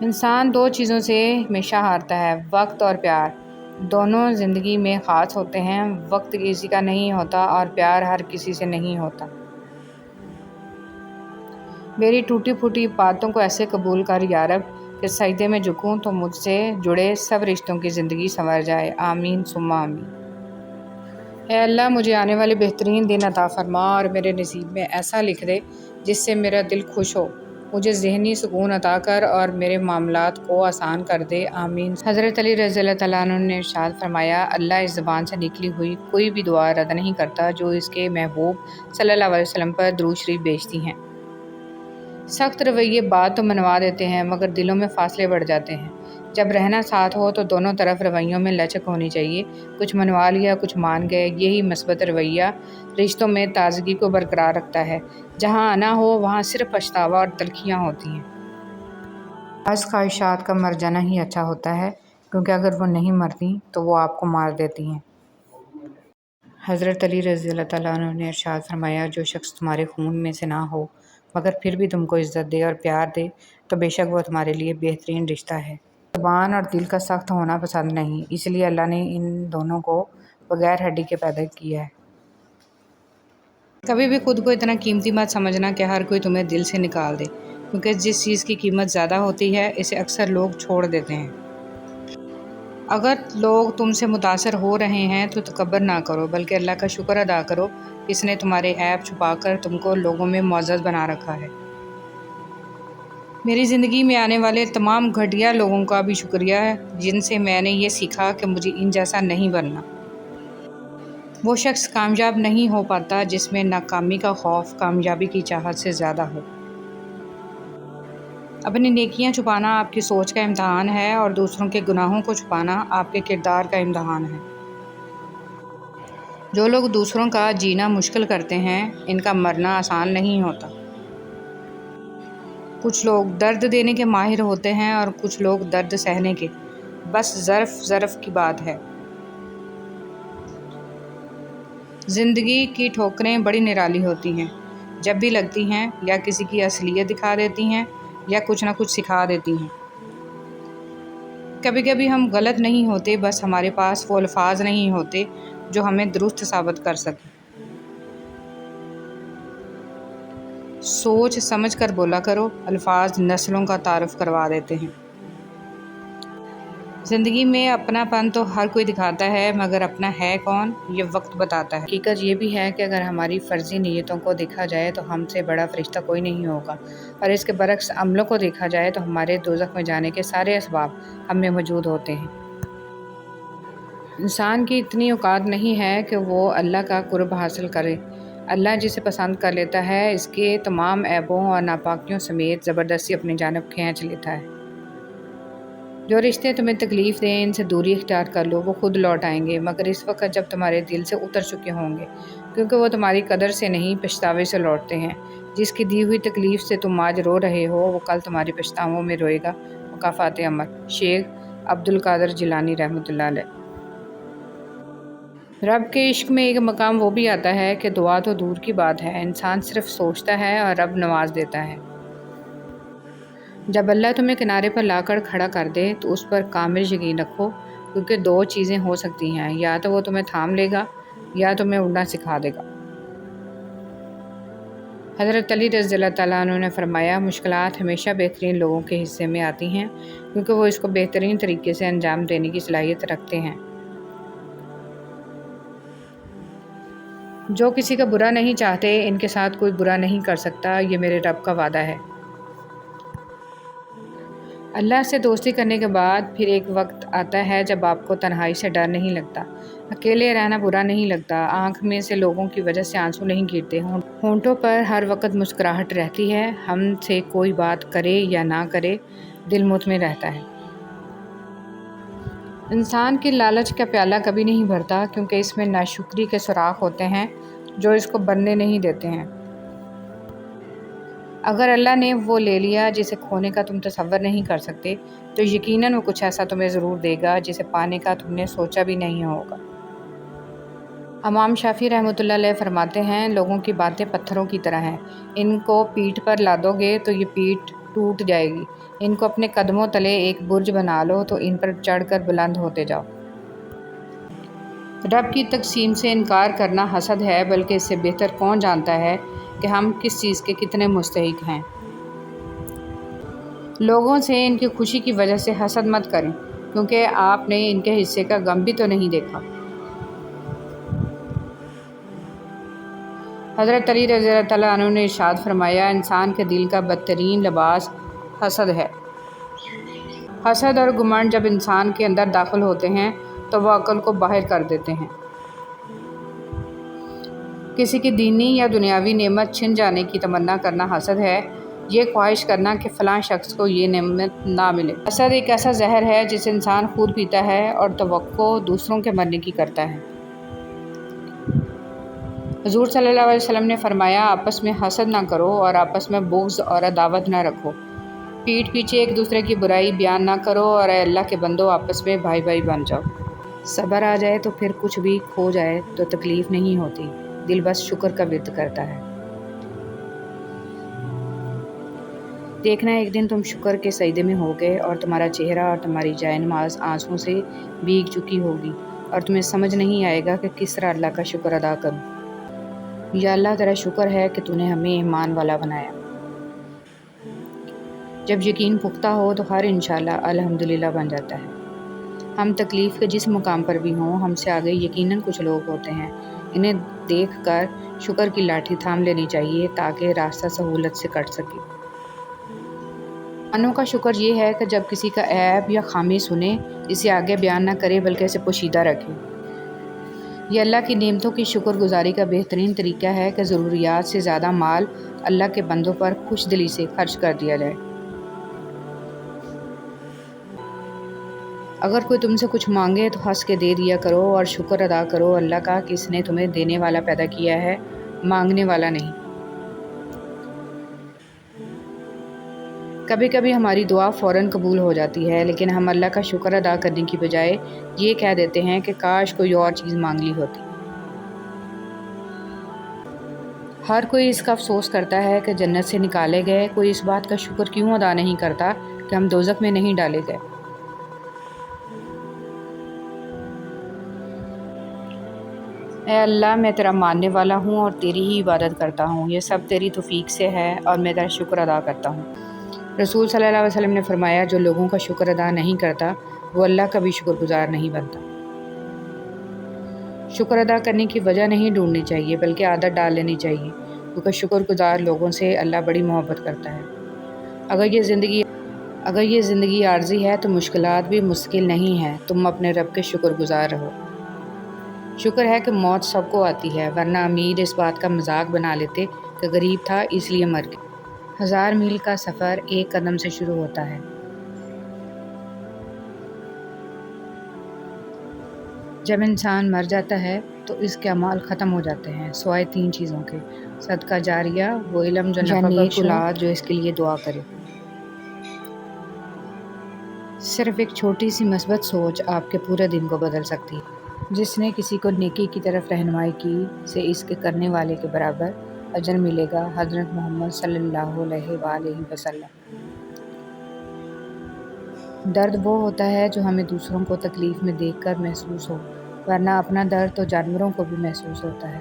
انسان دو چیزوں سے ہمیشہ ہارتا ہے، وقت اور پیار۔ دونوں زندگی میں خاص ہوتے ہیں۔ وقت کسی کا نہیں ہوتا اور پیار ہر کسی سے نہیں ہوتا۔ میری ٹوٹی پھوٹی باتوں کو ایسے قبول کر یا رب کہ سجدے میں جھکوں تو مجھ سے جڑے سب رشتوں کی زندگی سنور جائے۔ آمین ثم آمین۔ اے اللہ، مجھے آنے والے بہترین دن عطا فرما اور میرے نصیب میں ایسا لکھ دے جس سے میرا دل خوش ہو۔ مجھے ذہنی سکون عطا کر اور میرے معاملات کو آسان کر دے۔ آمین۔ حضرت علی رضی اللہ عنہ نے ارشاد فرمایا، اللہ اس زبان سے نکلی ہوئی کوئی بھی دعا رد نہیں کرتا جو اس کے محبوب صلی اللہ علیہ وسلم پر درود شریف بھیجتی ہیں۔ سخت رویے بات تو منوا دیتے ہیں مگر دلوں میں فاصلے بڑھ جاتے ہیں۔ جب رہنا ساتھ ہو تو دونوں طرف رویوں میں لچک ہونی چاہیے۔ کچھ منوا لیا، کچھ مان گئے، یہی مثبت رویہ رشتوں میں تازگی کو برقرار رکھتا ہے۔ جہاں انا ہو وہاں صرف پچھتاوا اور تلخیاں ہوتی ہیں۔ بعض خواہشات کا مر جانا ہی اچھا ہوتا ہے، کیونکہ اگر وہ نہیں مرتی تو وہ آپ کو مار دیتی ہیں۔ حضرت علی رضی اللہ عنہ نے ارشاد فرمایا، جو شخص تمہارے خون میں سے نہ ہو مگر پھر بھی تم کو عزت دے اور پیار دے تو بے شک وہ تمہارے لیے بہترین رشتہ ہے۔ زبان اور دل کا سخت ہونا پسند نہیں، اس لیے اللہ نے ان دونوں کو بغیر ہڈی کے پیدا کیا ہے۔ کبھی بھی خود کو اتنا قیمتی مت سمجھنا کہ ہر کوئی تمہیں دل سے نکال دے، کیونکہ جس چیز کی قیمت زیادہ ہوتی ہے اسے اکثر لوگ چھوڑ دیتے ہیں۔ اگر لوگ تم سے متاثر ہو رہے ہیں تو تکبر نہ کرو، بلکہ اللہ کا شکر ادا کرو، اس نے تمہارے عیب چھپا کر تم کو لوگوں میں معزز بنا رکھا ہے۔ میری زندگی میں آنے والے تمام گھٹیا لوگوں کا بھی شکریہ ہے جن سے میں نے یہ سیکھا کہ مجھے ان جیسا نہیں بننا۔ وہ شخص کامیاب نہیں ہو پاتا جس میں ناکامی کا خوف کامیابی کی چاہت سے زیادہ ہو۔ اپنی نیکیاں چھپانا آپ کی سوچ کا امتحان ہے اور دوسروں کے گناہوں کو چھپانا آپ کے کردار کا امتحان ہے۔ جو لوگ دوسروں کا جینا مشکل کرتے ہیں ان کا مرنا آسان نہیں ہوتا۔ کچھ لوگ درد دینے کے ماہر ہوتے ہیں اور کچھ لوگ درد سہنے کے، بس ظرف کی بات ہے۔ زندگی کی ٹھوکریں بڑی نرالی ہوتی ہیں، جب بھی لگتی ہیں یا کسی کی اصلیت دکھا دیتی ہیں یا کچھ نہ کچھ سکھا دیتی ہیں۔ کبھی کبھی ہم غلط نہیں ہوتے، بس ہمارے پاس وہ الفاظ نہیں ہوتے جو ہمیں درست ثابت کر سکیں۔ سوچ سمجھ کر بولا کرو، الفاظ نسلوں کا تعارف کروا دیتے ہیں۔ زندگی میں اپنا پن تو ہر کوئی دکھاتا ہے مگر اپنا ہے کون یہ وقت بتاتا ہے۔ حقیقت یہ بھی ہے کہ اگر ہماری فرضی نیتوں کو دیکھا جائے تو ہم سے بڑا فرشتہ کوئی نہیں ہوگا، اور اس کے برعکس عملوں کو دیکھا جائے تو ہمارے دوزخ میں جانے کے سارے اسباب ہم میں موجود ہوتے ہیں۔ انسان کی اتنی اوقات نہیں ہے کہ وہ اللہ کا قرب حاصل کرے۔ اللہ جسے پسند کر لیتا ہے اس کے تمام عیبوں اور ناپاکیوں سمیت زبردستی اپنی جانب کھینچ لیتا ہے۔ جو رشتے تمہیں تکلیف دیں ان سے دوری اختیار کر لو، وہ خود لوٹ آئیں گے مگر اس وقت جب تمہارے دل سے اتر چکے ہوں گے، کیونکہ وہ تمہاری قدر سے نہیں پچھتاوے سے لوٹتے ہیں۔ جس کی دی ہوئی تکلیف سے تم آج رو رہے ہو وہ کل تمہاری پچھتاووں میں روئے گا۔ مکافات عمل، شیخ عبدالقادر جیلانی رحمۃ اللہ علیہ۔ رب کے عشق میں ایک مقام وہ بھی آتا ہے کہ دعا تو دور کی بات ہے، انسان صرف سوچتا ہے اور رب نواز دیتا ہے۔ جب اللہ تمہیں کنارے پر لا کر کھڑا کر دے تو اس پر کامل یقین رکھو، کیونکہ دو چیزیں ہو سکتی ہیں، یا تو وہ تمہیں تھام لے گا یا تمہیں اڑنا سکھا دے گا۔ حضرت علی رضی اللہ عنہ نے فرمایا، مشکلات ہمیشہ بہترین لوگوں کے حصے میں آتی ہیں کیونکہ وہ اس کو بہترین طریقے سے انجام دینے کی صلاحیت رکھتے ہیں۔ جو کسی کا برا نہیں چاہتے ان کے ساتھ کوئی برا نہیں کر سکتا، یہ میرے رب کا وعدہ ہے۔ اللہ سے دوستی کرنے کے بعد پھر ایک وقت آتا ہے جب آپ کو تنہائی سے ڈر نہیں لگتا، اکیلے رہنا برا نہیں لگتا، آنکھ میں سے لوگوں کی وجہ سے آنسو نہیں گرتے، ہونٹوں پر ہر وقت مسکراہٹ رہتی ہے، ہم سے کوئی بات کرے یا نہ کرے دل مطمئن رہتا ہے۔ انسان کی لالچ کا پیالہ کبھی نہیں بھرتا کیونکہ اس میں ناشکری کے سوراخ ہوتے ہیں جو اس کو بھرنے نہیں دیتے ہیں۔ اگر اللہ نے وہ لے لیا جسے کھونے کا تم تصور نہیں کر سکتے تو یقیناً وہ کچھ ایسا تمہیں ضرور دے گا جسے پانے کا تم نے سوچا بھی نہیں ہوگا۔ امام شافعی رحمۃ اللہ علیہ فرماتے ہیں، لوگوں کی باتیں پتھروں کی طرح ہیں، ان کو پیٹھ پر لادو گے تو یہ پیٹھ ٹوٹ جائے گی۔ ان کو اپنے قدموں تلے ایک برج بنا لو تو ان پر چڑھ کر بلند ہوتے جاؤ۔ رب کی تقسیم سے انکار کرنا حسد ہے، بلکہ اس سے بہتر کون جانتا ہے کہ ہم کس چیز کے کتنے مستحق ہیں۔ لوگوں سے ان کی خوشی کی وجہ سے حسد مت کریں، کیونکہ آپ نے ان کے حصے کا غم بھی تو نہیں دیکھا۔ حضرت علی رضی اللہ تعالیٰ عنہ نے ارشاد فرمایا، انسان کے دل کا بدترین لباس حسد ہے۔ حسد اور گھمنڈ جب انسان کے اندر داخل ہوتے ہیں تو وہ عقل کو باہر کر دیتے ہیں۔ کسی کی دینی یا دنیاوی نعمت چھن جانے کی تمنا کرنا حسد ہے۔ یہ خواہش کرنا کہ فلاں شخص کو یہ نعمت نہ ملے۔ حسد ایک ایسا زہر ہے جسے انسان خود پیتا ہے اور توقع دوسروں کے مرنے کی کرتا ہے۔ حضور صلی اللہ علیہ وسلم نے فرمایا، آپس میں حسد نہ کرو اور آپس میں بغض اور عداوت نہ رکھو۔ پیٹھ پیچھے ایک دوسرے کی برائی بیان نہ کرو اور اے اللہ کے بندو آپس میں بھائی بھائی بن جاؤ۔ صبر آ جائے تو پھر کچھ بھی کھو جائے تو تکلیف نہیں ہوتی، دل بس شکر کا ورد کرتا ہے۔ دیکھنا ایک دن تم شکر کے سجدے میں ہوگے اور تمہارا چہرہ اور تمہاری جائے نماز آنسوؤں سے بھیگ چکی ہوگی اور تمہیں سمجھ نہیں آئے گا کہ کس طرح اللہ کا شکر ادا کروں۔ یا اللہ تیرا شکر ہے کہ تو نے ہمیں ایمان والا بنایا۔ جب یقین پختہ ہو تو ہر انشاءاللہ الحمدللہ بن جاتا ہے۔ ہم تکلیف کے جس مقام پر بھی ہوں، ہم سے آگے یقیناً کچھ لوگ ہوتے ہیں۔ انہیں دیکھ کر شکر کی لاٹھی تھام لینی چاہیے تاکہ راستہ سہولت سے کٹ سکے۔ انوں کا شکر یہ ہے کہ جب کسی کا عیب یا خامی سنے، اسے آگے بیان نہ کرے بلکہ اسے پوشیدہ رکھے۔ یہ اللہ کی نعمتوں کی شکر گزاری کا بہترین طریقہ ہے کہ ضروریات سے زیادہ مال اللہ کے بندوں پر خوش دلی سے خرچ کر دیا جائے۔ اگر کوئی تم سے کچھ مانگے تو ہنس کے دے دیا کرو اور شکر ادا کرو اللہ کا کہ اس نے تمہیں دینے والا پیدا کیا ہے، مانگنے والا نہیں۔ کبھی کبھی ہماری دعا فوراً قبول ہو جاتی ہے، لیکن ہم اللہ کا شکر ادا کرنے کی بجائے یہ کہہ دیتے ہیں کہ کاش کوئی اور چیز مانگ لی ہوتی۔ ہر کوئی اس کا افسوس کرتا ہے کہ جنت سے نکالے گئے، کوئی اس بات کا شکر کیوں ادا نہیں کرتا کہ ہم دوزخ میں نہیں ڈالے گئے۔ اے اللہ، میں تیرا ماننے والا ہوں اور تیری ہی عبادت کرتا ہوں، یہ سب تیری توفیق سے ہے اور میں تیرا شکر ادا کرتا ہوں۔ رسول صلی اللہ علیہ وسلم نے فرمایا، جو لوگوں کا شکر ادا نہیں کرتا وہ اللہ کا بھی شکر گزار نہیں بنتا۔ شکر ادا کرنے کی وجہ نہیں ڈھونڈنی چاہیے بلکہ عادت ڈال لینی چاہیے، کیونکہ شکر گزار لوگوں سے اللہ بڑی محبت کرتا ہے۔ اگر یہ زندگی عارضی ہے تو مشکلات بھی مستقل نہیں ہیں، تم اپنے رب کے شکر گزار رہو۔ شکر ہے کہ موت سب کو آتی ہے، ورنہ امیر اس بات کا مذاق بنا لیتے کہ غریب تھا اس لیے مر گیا۔ 1000 میل کا سفر ایک قدم سے شروع ہوتا ہے۔ جب انسان مر جاتا ہے تو اس کے اعمال ختم ہو جاتے ہیں سوائے 3 چیزوں کے: صدقہ جاریہ، وہ علم جو نفع بخش ہو، اولاد جو اس کے لیے دعا کرے۔ صرف ایک چھوٹی سی مثبت سوچ آپ کے پورے دن کو بدل سکتی ہے۔ جس نے کسی کو نیکی کی طرف رہنمائی کی سے اس کے کرنے والے کے برابر اجر ملے گا۔ حضرت محمد صلی اللہ علیہ وآلہ وسلم۔ درد وہ ہوتا ہے جو ہمیں دوسروں کو تکلیف میں دیکھ کر محسوس ہو، ورنہ اپنا درد تو جانوروں کو بھی محسوس ہوتا ہے۔